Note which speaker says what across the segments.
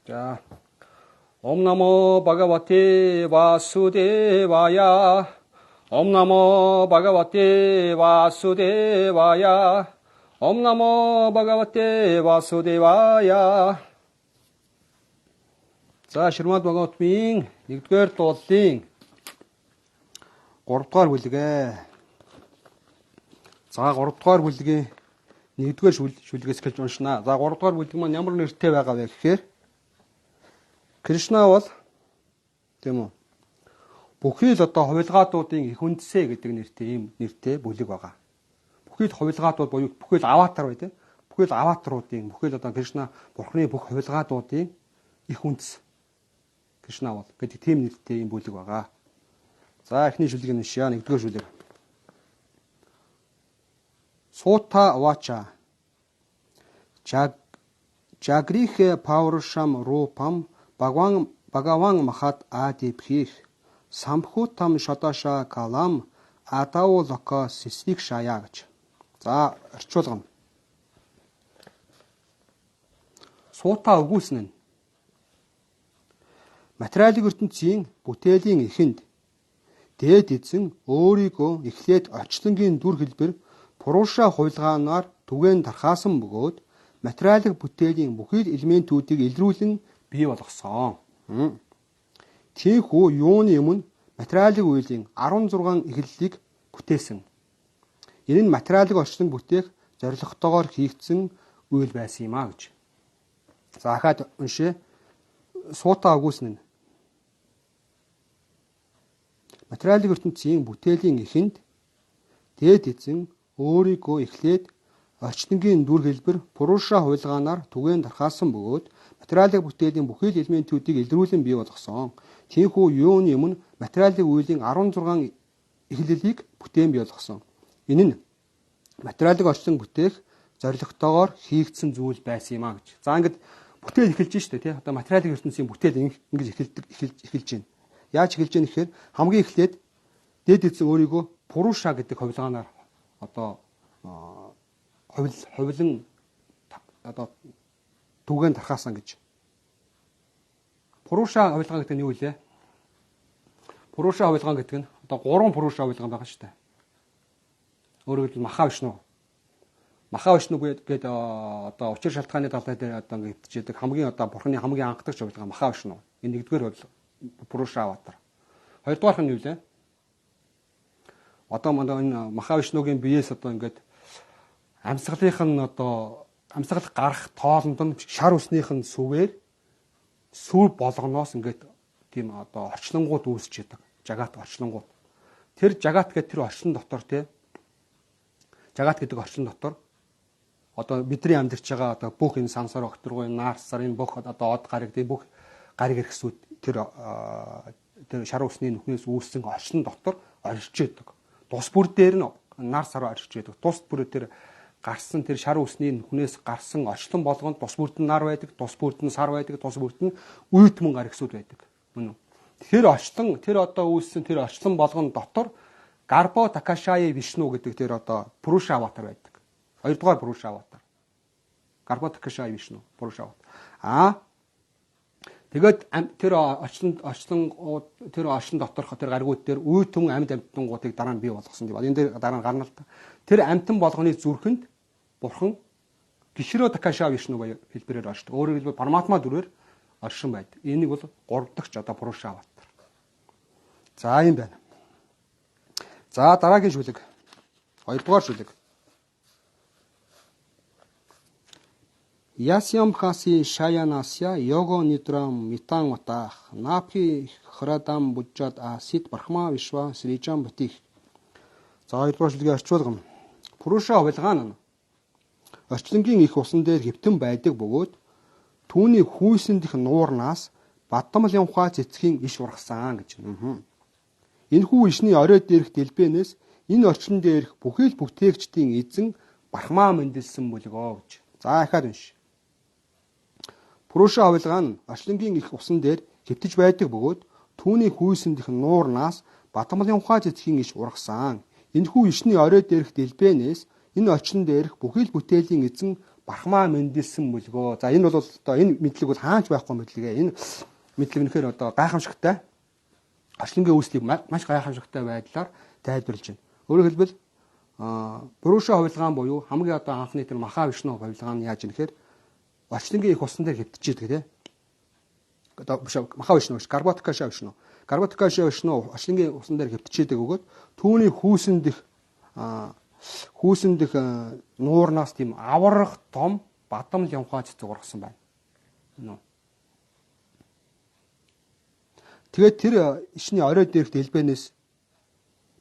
Speaker 1: 자, 옴나모 바가와티 와수데와야. 옴나모 바가와티 와수데와야. 옴나모 바가와티 와수데와야. За, Шримад Бхагаватмын 1-р дуулын 3-р бүлгээ. За, 3-р бүлгийн 1-р шүлгээс эхэлж уншина. За, 3-р бүлэг маань ямар нэртэй байгаа вэ гэхээр Кришна бол тийм үү? Бүхий л одоо хувилгаатуудын их үндсээ гэдэг нэртэй ийм нэртэй бүлэг байгаа. Бүхий л хувилгаатууд буюу бүхий л аватар бай тээ. Бүхий л аватаруудын бүхий л одоо Кришна Бурхны бүх хувилгаатуудын их үндс. Кришна бол гэдэг тийм нэртэй ийм бүлэг байгаа. За, эхний шүлгийг нь уншия. 1-р шүлэг. Сута вача. Жагрихе пауршам рупам Бхагаван махат адибхих. Самхутам шаташа калам атау лока сисвик шая гэж. За, орчуулгана. Сута өгүүлсэн нь материалын ертөнцийн бүтээлийн эхэнд дээд эзэн өөрийгөө эхлээд орчлонгийн дүр хэлбэр Пуруша хувилгаанаар түгээн тархаасан бөгөөд материалын бүтээлийн бүхий л элементүүдийг илрүүлэн бий болгосон. Тийхүү юуны өмнө материалын үеийн 16 эхлэлийг бүтээсэн. Энэ нь материалын орчлон бүтээх зорилготойгоор хийгдсэн үйл байсан юм а гэж. За, хаад уншээ. Сута өгүүлсэн нь материалын ертөнцийн бүтээлийн эхэнд дээд эзэн өөрийгөө эхлээд орчнонгийн дүр хэлбэр Пуруша хувилгаанаар түгээн тархаасан бөгөөд материалын бүтээлийн бүхий л элементүүдийг илрүүлэн бий болгосон. Тийхүү юуны өмнө материалын үеийн 16 эхлэлийг бүтээн бий болгосон. Энэ нь материалын орчлон бүтээх зорилготойгоор хийгдсэн зүйл байсан юм а гэж. За, ингээд бүтээл эхэлж штэ тий. Одоо материалын ертөнцийн бүтээл ингэж эхэлж байна. Яаж эхэлж байна гэхээр хамгийн эхлээд дээд эзэн өөрийгөө Пуруша гэдэг хувилгаанаар одоо хувилан одоо түгээн тархаасан гэж. Пуруша хувилгаан гэдэг нь юу вэ? Пуруша хувилгаан гэдэг нь одоо 3 Пуруша хувилгаан байгаа шүү дээ. Өөрөөр хэлбэл Махавишну. Махавишну гэдэг одоо учир шалтгааны талтай дээр одоо ингэ итжээдэг хамгийн одоо Бурхны хамгийн анхдагч хувилгаан Махавишну. Энэ 1-р хувилгаан Пуруша аватар. 2-дугаарх нь юу вэ? Одоо энэ Махавишнугийн биеэс одоо ингээд амьсгалынх нь одоо амьсгал гарах тоолонд нь шар үснийх нь сүвээр сүв болгоноос ингээд тийм одоо орчлонгууд үүсч яадаг. Жагат орчлонгууд. Тэр жагат гэдэг тэр орчлон дотор тий. Жагат гэдэг орчлон дотор одоо бидний амьдарч байгаа одоо бүх энэ сансар окторгоо наарсар энэ бүх одоо од гариг тий бүх гариг хэрэгсүүд тэр шар үсний нүхнээс үүссэн орчлон дотор оршиж яадаг. Тус бүр дээр нь нар сар оршиж яадаг. Тус бүр тэр гарсан тэр шар үсний нүхнээс гарсан орчлон болгонд тус бүрд нь нар байдаг, тус бүрд нь сар байдаг, тус бүрд нь үйтмэн гаригсууд байдаг. Мөн үү? Тэгэхээр орчлон тэр одоо үүссэн тэр орчлон болгонд дотор Гарбо Такашаи Вишну гэдэг тэр одоо Пуруша аватар байдаг. 2-дугаар Пуруша аватар. Гарбо Такашаи Вишну Пуруша аватар. Тэгээд тэр орчлон доторх тэр гаригууд дээр үе түн амьд амьтангуудыг дараа нь бий болгосон тийм. Энэ дээр дараа нь гарна л та. Тэр амьтан болгоны зүрхэнд Бурхан Гишро Такаша Вишну хэлбэрээр оршдог. Өөрөөр хэлбэл Параматма дүрээр оршин байдаг. Энийг бол 3 дахь одоо Пуруша аватар. За, юм байна. За, дараагийн шүлэг. 2-дугаар шүлэг. Ясям хаси шаянасya його нидрам митан матах напи храдам буджад асит Брахма Вишва Сриджам Батих. За, 2-дугаар шүлгийн орчуулгана. Пуруша хувилгаан нь орчлонгийн их усан дээр хэвтэн байдаг бөгөөд түүний хүйсэнд их нуурнаас бадамл явхаа цэцгийн иш ургасан гэж. Энэхүү ишний орой дээрх дэлбэнээс энэ орчлон дээрх бүхий л бүтээгчдийн эзэн Брахма мэндэлсэн бүлгөө гэж. За, ахаад унш. Пуруша хувилгаан нь орчлонгийн их усан дээр хэвтэж байдаг бөгөөд түүний хүйсэнд их нуурнаас бадамлын ухаа цэцгийн иш ургасан. Энэхүү ишний орой дээрх дэлбэнээс энэ орчлон дээрх бүхий л бүтээлийн эзэн Брахма мэндэлсэн бүлгөө. За энэ бол одоо энэ мэдлэг бол хаач байхгүй мэдлэг. Энэ мэдлэг нөхөр одоо гайхамшигтай. Орчлонгийн үүслийг маш гайхамшигтай байдлаар тайлбарлаж байна. Өөрөөр хэлбэл Пуруша хувилгаан буюу хамгийн одоо анхны тэр Махавишну хувилгаан нь яаж юм гэхээр орчлонгийн их усан дээр хэвтчихийдэг тийм. Одоо биш Махавишну биш Гарбатакаша вишну. Гарбатакаша вишну орчлонгийн усан дээр хэвтчихийдэг өгөөд түүний хүүсэн дэх нуурнаас тийм аврах том бадамл явхаа цэцгургасан байна. Тэгээд тэр ишний орой дээрх дэлбэнээс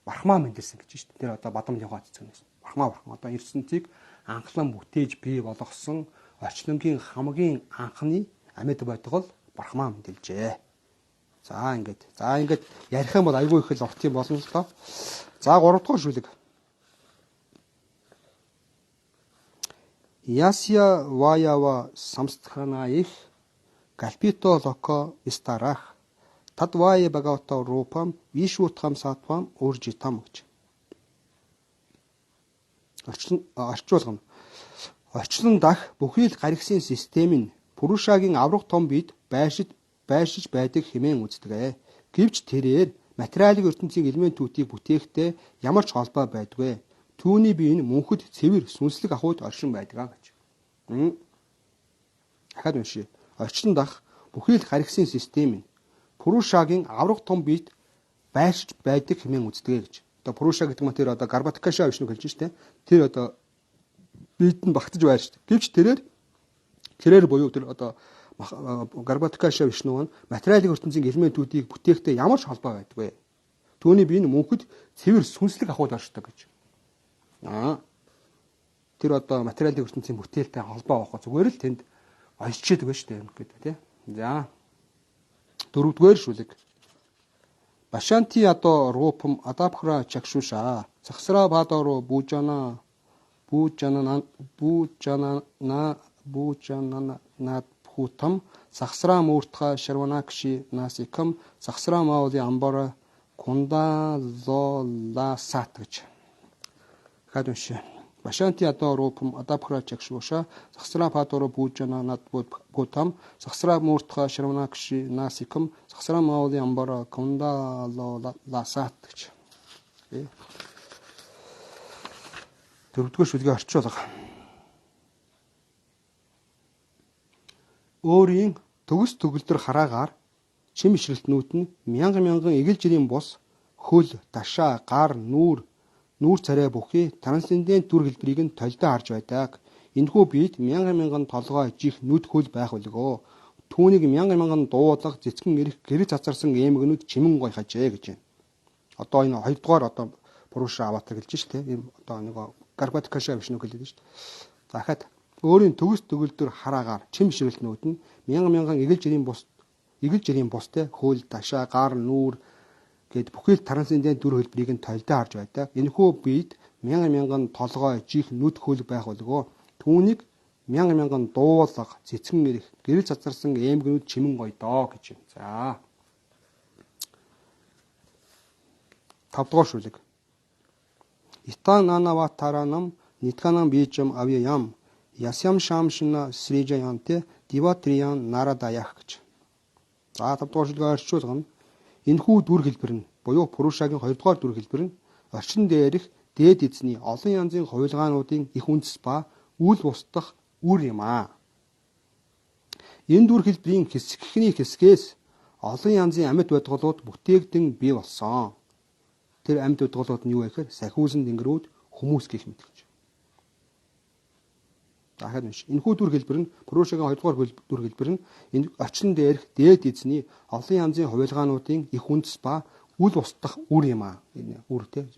Speaker 1: Брахма мэндэлсэн гэж шүү дээ. Тэр одоо бадамл явхаа цэцгнээс. Брахма одоо ертөнцийг анхлан бүтээж бий болгосон орчлонгийн хамгийн анхны амьд байдгал Брахма мэндэлжээ. За ингээд ярих юм бол айгүй их л орт юм болно л доо. За 3 дахь шүлэг. Ясья ваява самстханаих кальпито локо истарах тадвая багато рупам вишутхам сатвам уржитам гэж. Орчуулгана. Орчлон дах бүхий л гаригсын систем нь Пурушагийн аврах том бид байшиж байдаг хэмээн үздэг. Гэвч тэрээр материалын ертөнцийн элементүүдийг бүтээхдээ ямар ч холбоо байдгүй. Түүний бие нь мөнхөд цэвэр сүнслэг ахуйд оршин байдаг гэж. Дахиад уншия. Орчлон дах бүхий л гаригсын систем нь Пурушагийн аврах том бид байшиж байдаг хэмээн үздэг гэж. Одоо Пуруша гэдэг нь тэр одоо Гарбатакаша вишну хэлж штэ. Тэр одоо бид нь багтаж байршдаг. Гэвч тэрээр буюу тэр одоо Гарбатакаша вишну нь материалын ертөнцийн элементүүдийг бүтээхдээ ямар ч холбоо байдгүй. Түүний бие нь мөнхөд цэвэр сүнслэг ахуйд оршдог гэж. Тэр одоо материалын ертөнцийн бүтээлтэй холбоо авах зүгээр л тэнд ойччихдаг байж тээ гэдэг тий. За 4-р шүлэг. Башанти ато рупам адапхра чакшуша сахсра бадаро бужана хутам сахсра муртха шарванакши насикам сахсра маули амбара кунда золасат гэж. Дахиад уншия. Башанти ато рупам адапхра чакшуша сахсра бадаро бужана хутам сахсра муртха шарванакши насикам сахсра маули амбара кунда золасат гэж. 4-р шүлгийн орчуулга. Өөрийн төгс төгөлдөр хараагаар чим ишрэлтнүүд нь мянган эгэл жирийн бус хөл, дашаа, гар, нүүр царай бүхий трансцендент дүр хэлбэрийг нь толдоо харж байдаг. Энэхүү бид мянган толгой, жих, нүд хөл байх үлгөө. Түүнийг мянган дуулах, цэцгэн ирэх, гэрэл цацарсан эмгэнүүд чимэн гой хажээ гэж байна. Одоо энэ 2-дугаар одоо Пуруша аватар гэлж штэ. Ийм одоо нэг Гарбатакаша вишну гэлээд штэ. Захад өөрийн төгс төгөлдөр хараагаар чим ширэлтнүүд нь мянган эгэл жирийн бустай хөл, дашаа, гар, нүүр гэд бүхэл трансцендент дүр хэлбэрийг нь толдоо харж байдаг. Энэхүү бид мянган толгой, жих, нүд хөл байх болгоо. Түүнийг мянган дуулах, цэцгэн ирэх, гэрэл цацарсан эмгэнүүд чимэн гоё доо гэж юм. За. 5-дугаар шүлэг. Итан нанаватаранам нитканам бичам авьям ясям шамшина срижаянте диватриян нарадаях гэж. За 5-дугаар шүлгээ орчуулгана. Энэхүү дүр хэлбэр нь буюу Пурушагийн 2-дугаар дүр хэлбэр нь орчин дээрх дээд эзний олон янзын хувилгаануудын их үндэс ба үл устдах үр юм аа. Энэ дүр хэлбэрийн хэсгээс олон янзын амьд байдгалууд бүтээгдэн бий болсон. Тэр амьд байдгалууд нь юу вэ гэхээр сахиусан тэнгэрүүд, хүмүүс гэх мэт гэж. Дахиад унш. Энэхүү дүр хэлбэр нь Пурушагийн 2-дугаар дүр хэлбэр нь энэ орчин дээрх дээд эзний олон янзын хувилгаануудын их үндэс ба үл устдах үр юм аа. Энэ үр тэ.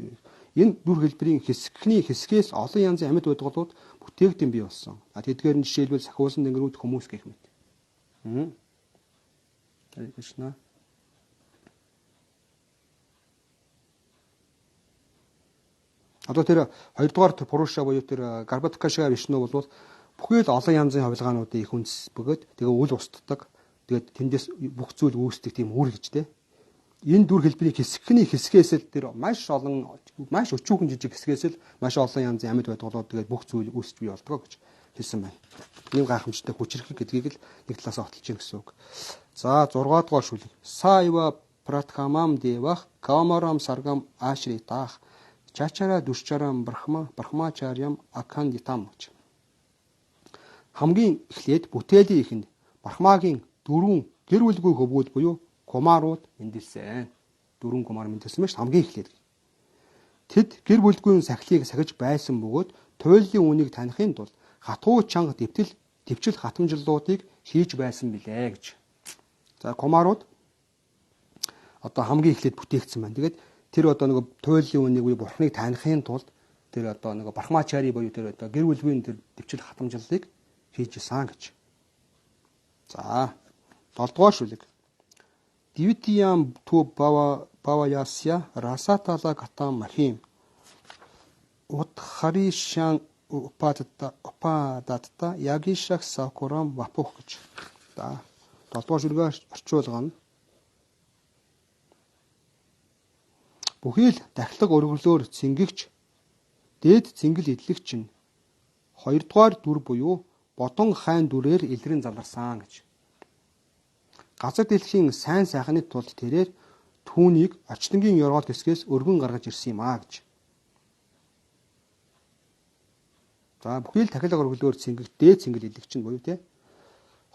Speaker 1: Энэ дүр хэлбэрийн хэсгээс олон янзын амьд байдгалууд бүтээгдэн бий болсон. Тэдгээр нь жишээлбэл сахиусан тэнгэрүүд, хүмүүс гэх мэт. Кришна. Одоо тэр 2-дугаар Пуруша буюу тэр Гарбатакаша вишну бол бүхий л олон янзын хувилгаануудын их үндэс бөгөөд тэгээ үл устдаг. Тэгээд тэндээс бүх зүйл үүсдэг тийм үр гэж тэ. Энэ дүр хэлбэрийн хэсгээс л тэр маш өчүүхэн жижиг хэсгээс л маш олон янзын амьд байдгалууд тэгээд бүх зүйл үүсч бий болдог гэж. хэлсэн байна. Ийм гайхамшигтай хүчрэх гэдгийг л нэг талаас отолж ийн гэсэн үг. За 6 дугаар шүлэг. Саива пратхамам девах камарам саргам ашритах чачара душчарам брахмачарям акандитам гэж. Хамгийн эхлээд бүтээлийн эхэнд Брахмагийн 4 гэр бүлгүй хөвгүүд буюу кумарууд мэндэлсэн. 4 кумар мэндэлсэн байж хамгийн эхлээд. Тэд гэр бүлгүй сахилыг сахиж байсан бөгөөд туйлын үнийг танихын тулд хатуу чанга төвчл хатамжлуудыг хийж байсан билээ гэж. За кумарууд одоо хамгийн эхлээд бүтээгдсэн байна. Тэгээд тэр одоо нэг туйлын үнийг буюу бурхныг танихын тулд тэр одоо нэг брахмачари буюу тэр одоо гэр бүлгүй тэр төвчл хатамжлалыг хийжсэн гэж. За 7 дугаар шүлэг. Дивитиям ту баваясya расатала катам махим утхаришан упадатта ягишах сакурам вапух гэж. За 7 дугаар шүлгээр орчуулга нь бүхий л дахлаг өргөлөөр цэнгэгч дээд цэнгэл идэлэгч нь 2 дугаар дүр буюу бодон хайн дүрээр илрэн заларсан гэж. Газар дэлхийн сайн сайхны тулд тэрээр түүнийг орчлонгийн ёроол хэсгээс өргөн гаргаж ирсэн юм аа гэж. За бүхий л дахилга өргөлөөр цэнгэг дээд цэнгэл илэгч нь буюу те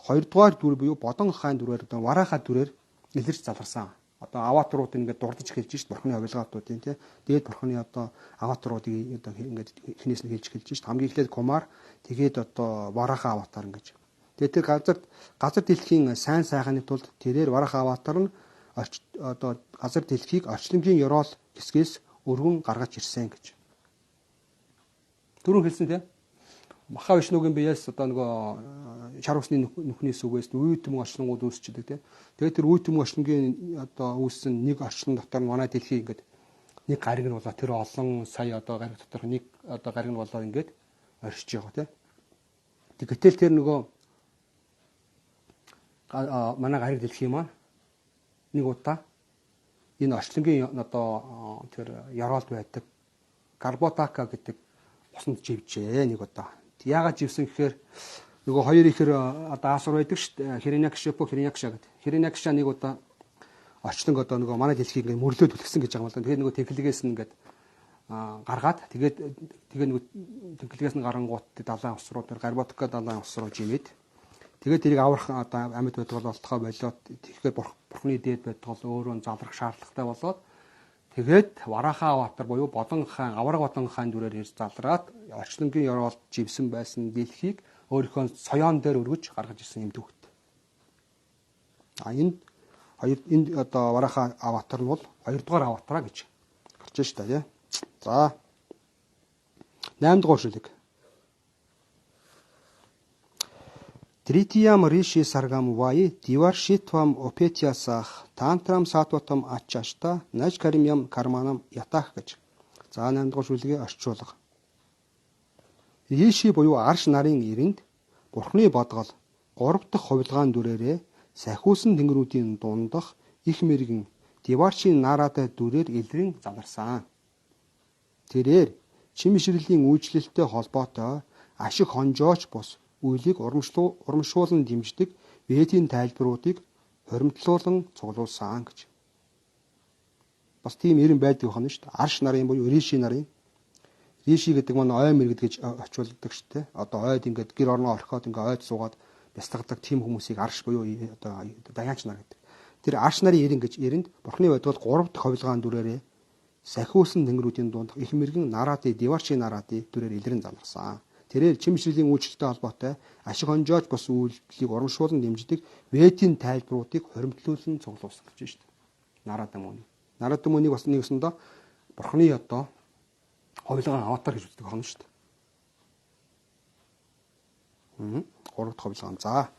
Speaker 1: 2 дугаар дүр буюу бодон хайн дүрээр одоо варааха дүрээр илэрч заларсан. Одоо аватарууд ингээд дурдж эхэлж шít бурхны хувилгаатуудын те дээд бурхны одоо аватаруудыг одоо ингээд эхнээс нь хэлж эхэлж шít хамгийн эхлээд кумар тэгээд одоо вараха аватар ингэж. Тэгээд тэр газар дэлхийн сайн сайхны тулд тэрээр вараха аватар нь одоо газар дэлхийг орчлонгийн ёроол хэсгээс өргөн гаргаж ирсэн гэж. Түрүүн хэлсэн те Маха Вишнугийн биеэс одоо нөгөө шар усны нүхний сүгээс үе төмөн орчлонгууд үүсчихдээ те. Тэгээд тэр үе төмөн орчлонгийн одоо үүссэн нэг орчлон дотор манай дэлхий ингээд нэг гариг нь болоо тэр олон сая одоо гариг дотор нэг одоо гариг нь болоо ингээд оршиж байгаа те. Гэтэл тэр нөгөө манай гариг дэлхий маань нэг удаа энэ орчлонгийн одоо тэр яроолд байдаг карботака гэдэг усанд живжээ нэг удаа. Яагаад живсэн гэхээр нөгөө хоёр ихэр одоо асур байдаг шүү дээ. Хиринякшипо Хиринякша гэдэг. Хиринякша нэг удаа орчлонг одоо нөгөө манай дэлхийг ингээд мөрлөөд түлхсэн гэж байгаа юм л да. Тэгээд нөгөө тэнхлэгээс нь ингээд гаргаад тэгээд нөгөө тэнхлэгээс нь гарангуут далайн ус руу тэр карботака далайн ус руу жимээд тэгээд тэрийг аврах одоо амьд байдаг бол олтгоо болоод тэгэхээр бурхны дээд байдаг бол өөрөө залрах шаардлагатай болоод тэгээд вараха аватар буюу бодон хаан авраг бодон хаан дүрээр ирж залраад орчлонгийн ёроолд живсэн байсан дэлхийг өөрийнхөө соёон дээр өргөж гаргаж ирсэн юм дүүхт. Энд одоо вараха аватар нь бол 2 дугаар аватараа гэж гарч байна шүү дээ. За 8 дугаар шүлэг. Тритиям риши саргам вай диваршитвам опетиасах тантрам сатватам ачашта начкаримям карманам ятах гэж. За 8 дугаар шүлгээ орчуулга. Риши буюу арш нарын эрэнд бурхны бодгол 3 дахь хувилгаан дүрээрээ сахиусан тэнгэрүүдийн дундах их мэрэгэн диваршийн наратай дүрээр илрэн заларсан. Тэрээр чимширлийн үйлчлэлтэй холбоотой ашиг хонжооч бус үйлийг урамшуулан дэмждэг вэдийн тайлбаруудыг хоримтлуулан цуглуулсан гэж. Бас тийм эрен байдаг байна шүү дээ. Арш нарын буюу риши нарын. Риши гэдэг маань ой мэрэгд гэж очуулдаг шүү дээ. Одоо ойд ингээд гэр орноо орхиод ингээд ойд суугаад бясалгадаг тийм хүмүүсийг арш буюу одоо даяач нар гэдэг. Тэр арш нарын эрен гэж эрэнд бурхны бодгол 3 дахь хувилгаан дүрээрээ сахиусан тэнгэрүүдийн дунд их мэрэгэн нараати диварши нараати дүрээр илрэн заларсан. Тэрээр чимширлийн үйлчлэлтэй холбоотой ашиг хонжоож бос үйлдэлийг урамшуулан дэмждэг вэдийн тайлбаруудыг хоримтлуулан цуглуулсан гэж байна шүү дээ. Нарада мөний. Нарада мөнийг бас нэгсэндээ бурхны одоо хувилгаан аватар гэж үздэг байна шүү дээ. 3 дахь хувилгаан. За.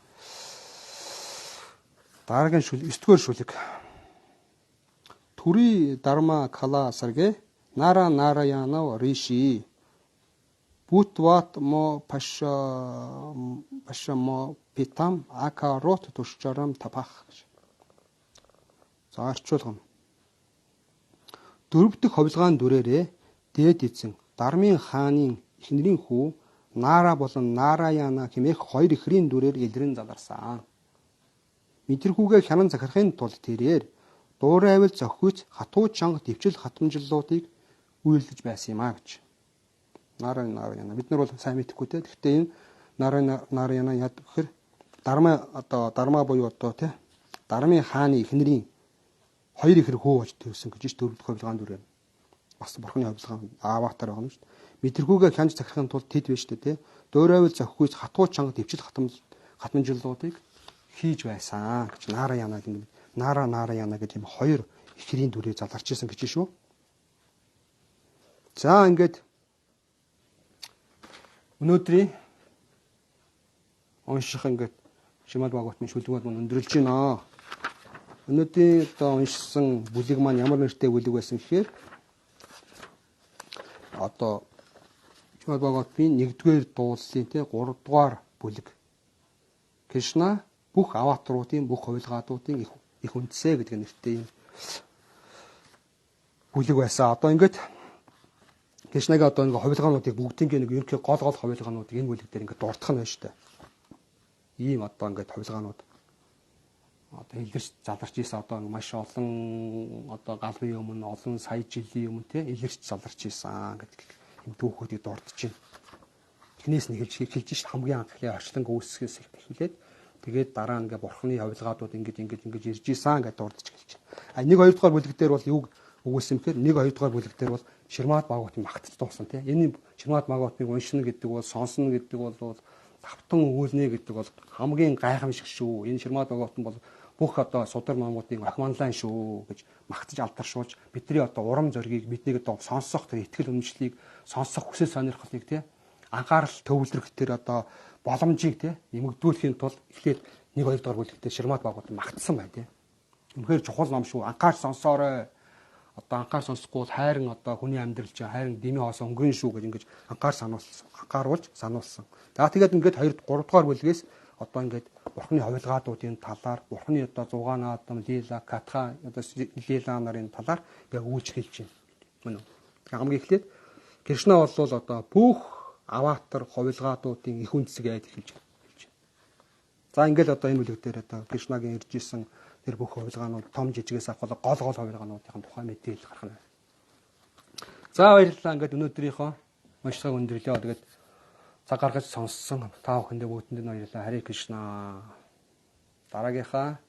Speaker 1: Дараагийн шүлэг 9 дугаар шүлэг. Түри дарма кала сарге нара нараяна риши Бутват мо паша мо питам акарот тушчарам тапах. За орчуулгана. 4 дахь хувилгаан дүрээрээ дээд эзэн Дармын хааны эхнэрийн хүү Нара болон Нараяна хэмээх хоёр ихрийн дүрээр илрэн заларсан. Мэдрэхүүгээ хянан захирахын тулд тэрээр дуурайвал зохиоц хатуу чанга дэвчил хатамжллуудыг үйлдэж байсан юм а гэж. Нараяна бид нар бол сайн мэдэхгүй те. Гэхдээ энэ Нараяна яд гэхээр дарма буюу одоо те дармын хааны эхнэрийн хоёр ихэр хөө болж төрсөн гэж дөрөвдөх хувилгаан дүрээр. Бас бурхны хувилгаан аватар байгаа юм шүү дээ. Мэдрэхүүгээ хянж захирахын тулд тэд байж шүү дээ те. Дуурайвал зохиоц хатуу чанга дэвчил хатамжллуудыг хийж байсан гэж Нараяна гэдэг Нараяна гэдэг юм хоёр ихрийн дүрээр заларч исэн гэж шүү. За ингээд өнөөдрийн унших ингээд Шимал Бхагаватны шүлгүүд мань өндөрлж байна. Өнөөдрийн одоо уншсан бүлэг маань ямар нэртэй бүлэг байсан гэхээр одоо Шимал Бхагаватны 1-р дууллын те 3-р бүлэг. Кришна бүх аватаруудын бүх хувилгаадуудын их үндсээ гэдэг нэртэй юм бүлэг байсан. Одоо ингээд Кришнагийн одоо ингээд хувилгаануудыг бүгдийг нэг ерөнхий гол хувилгаануудыг энэ бүлэг дээр ингээд дурдах нь байна шүү дээ. Ийм одоо ингээд хувилгаанууд одоо илэрч заларч ийсэн одоо маш олон одоо галбын өмнө олон сая жилийн өмнө те илэрч заларч ийсэн гэдэг юм түүхүүдийг дурдж байна. Эхнээс нь хэлж шít хамгийн анхлын орчлон үүсгэхээс эхлээд тэгээд дараа нь ингээд бурхны хувилгаадууд ингэж ирж ийсэн гэдээ дурдж хэлж байна. А 1-2 дугаар бүлэг дээр бол юуг өгүүлсэн бэхээр 1-2 дугаар бүлэг дээр бол Шримад Бхагаватын магтаж дуусан тийм. Энэ Шримад Бхагаватыг уншина гэдэг бол сонсно гэдэг бол тавтан өгүүлнэ гэдэг бол хамгийн гайхамшиг шүү. Энэ Шримад Бхагаватан бол бүх одоо судар номуудын охманлан шүү гэж магтаж алдаршуулж бидний одоо урам зоригийг биднийг одоо сонсох тэр итгэл үнэмшлийг сонсох хүсэл сонирхлыг тийм анхаарал төвлөрөх тэр одоо боломжийг тийм нэмэгдүүлэхийн тулд эхлээд 1-2 дугаар бүлэгтээ Шримад Бхагаватан магтсан байна тийм. Үнэхээр чухал ном шүү. Анхаарч сонсоорой. Одоо анхаар сонсохгүй бол хайрын одоо хүний амьдрал чинь хайрын дэмий хоос өнгөрөн шүү гэж ингэж анхааруулж сануулсан. За тэгээд ингээд 2-3 дугаар бүлгээс одоо ингээд бурхны хувилгаадуудын талаар, бурхны одоо 6 наадам, лила, катха, одоо лила нарын талаар ингээд үйлч хэлж байна. Мөн үү? Хамгийн эхлээд Кришна бол одоо бүх аватар хувилгаадуудын их үндсийг айд хэлж байна. За ингээд одоо энэ бүлэг дээр одоо Кришнагийн ирж исэн тэр бүх хувилгаанууд том жижигээс авах гол хувилгаануудын тухай мэдээлэл гаргана. За баярлалаа. Ингээд өнөөдрийнхөө уншлагыг өндөрлөө. Тэгээд цаг гаргаж сонссон та бүхэндээ бүгдэнд нь баярлалаа. Харе Кришна. Дараагийнхаа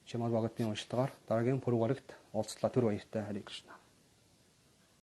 Speaker 1: Шримад Бхагаватны уншлагаар дараагийн пүрэв гарагт уулзлаа. Түр баяртай. Харе Кришна.